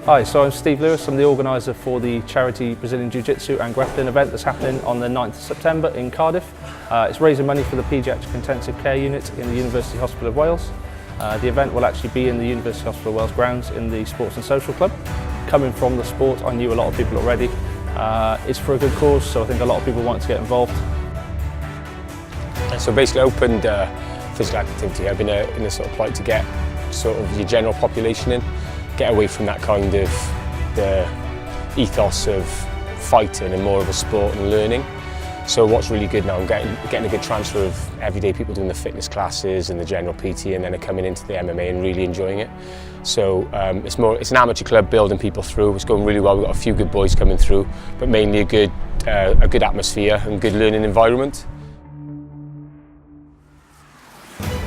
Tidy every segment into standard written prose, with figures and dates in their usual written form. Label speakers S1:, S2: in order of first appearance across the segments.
S1: Hi, so I'm Steve Lewis. I'm the organiser for the charity Brazilian Jiu-Jitsu and Grappling event that's happening on the 9th of September in Cardiff. It's raising money for the Paediatric Intensive Care Unit in the University Hospital of Wales. The event will actually be in the University Hospital of Wales grounds in the Sports and Social Club. Coming from the sport, I knew a lot of people already. It's for a good cause, so I think a lot of people want to get involved.
S2: So basically I opened physical activity. I've been in a sort of plight to get sort of your general population in, get away from that kind of the ethos of fighting and more of a sport and learning. So what's really good now, I'm getting a good transfer of everyday people doing the fitness classes and the general PT, and then are coming into the MMA and really enjoying it. So it's an amateur club building people through. It's going really well. We've got a few good boys coming through, but mainly a good atmosphere and good learning environment.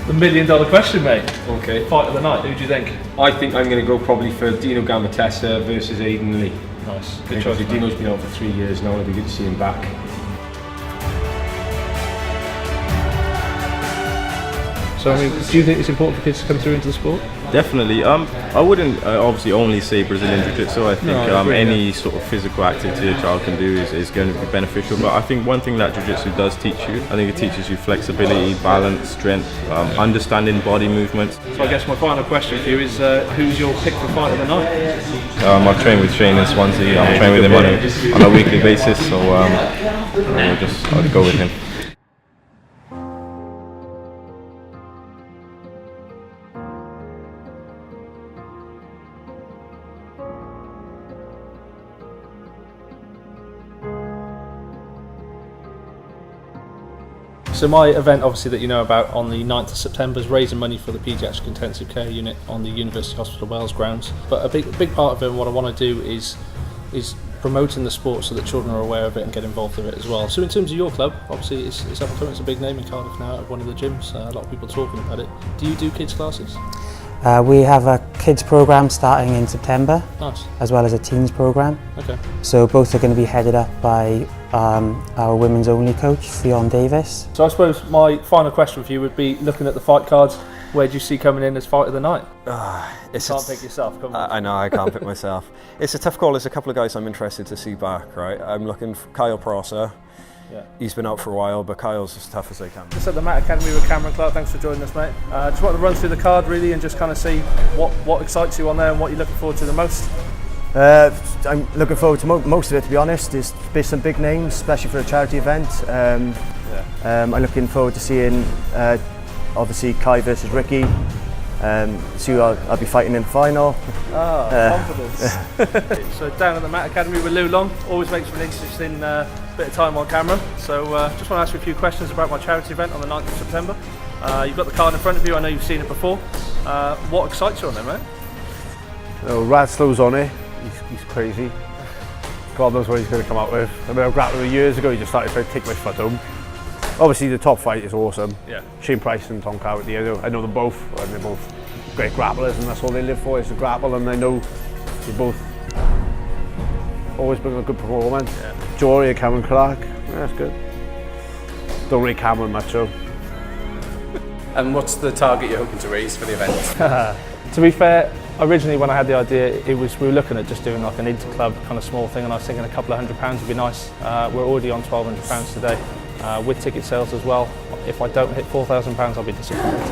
S1: The $1 million question, mate.
S3: Okay.
S1: Fight of the night, who do you think?
S3: I think I'm going to go probably for Dino Gambitesa versus Aidan Lee.
S1: Nice, good choice.
S3: Dino's been out for 3 years now, it'll be good to see him back.
S1: So, I mean, do you think it's important for kids to come through into the sport?
S4: Definitely. I wouldn't obviously only say Brazilian Jiu-Jitsu. I think any sort of physical activity a child can do is going to be beneficial. But I think one thing that Jiu-Jitsu does teach you, I think it teaches you flexibility, balance, strength, understanding body movements.
S1: So I guess my final question for you is, who's your pick for fight of the night?
S4: I train with Shane in Swansea. I'm training with him on a weekly basis, so I'll go with him.
S1: So my event, obviously, that you know about on the 9th of September is raising money for the Paediatric Intensive Care Unit on the University Hospital of Wales grounds. But a big part of it, and what I want to do is promoting the sport so that children are aware of it and get involved with it as well. So in terms of your club, obviously it's up and coming, it's a big name in Cardiff now at one of the gyms, a lot of people talking about it. Do you do kids classes?
S5: We have a kids program starting in September,
S1: nice,
S5: as well as a teens program.
S1: Okay.
S5: So both are going to be headed up by our women's only coach, Fionn Davis.
S1: So I suppose my final question for you would be, looking at the fight cards, where do you see coming in as fight of the night? You can't pick yourself, come on.
S6: I know, I can't pick myself. It's a tough call. There's a couple of guys I'm interested to see back, right? I'm looking for Kyle Prosser.
S1: Yeah.
S6: He's been out for a while, but Kyle's as tough as they can.
S1: Just at the Matt Academy with Cameron Clark, thanks for joining us, mate. Just want to run through the card really and just kind of see what excites you on there and what you're looking forward to the most.
S7: I'm looking forward to most of it, to be honest. There's some big names, especially for a charity event. I'm looking forward to seeing, obviously, Kai versus Ricky. See who I'll be fighting in the final.
S1: Confidence. So down at the Matt Academy with Lou Long, always makes for an interesting bit of time on camera. So just want to ask you a few questions about my charity event on the 9th of September. You've got the card in front of you, I know you've seen it before. What excites you on there, mate?
S8: Radslow's on it, he's crazy. God knows what he's going to come out with. I mean, I grappled with years ago, he just started trying to take my foot home. Obviously the top fight is awesome. Yeah. Shane Price and Tom Cowardly, I know them both, and they're both great grapplers, and that's all they live for, is to grapple, and I know they both always bring a good performance. Yeah. Jory and Cameron Clark, that's good. Don't rate Cameron much though.
S9: And what's the target you're hoping to raise for the event?
S1: To be fair, originally when I had the idea, we were looking at just doing like an inter-club kind of small thing, and I was thinking a couple of £100 would be nice. We're already on £1,200 today, with ticket sales as well. If I don't hit £4,000, I'll be disappointed.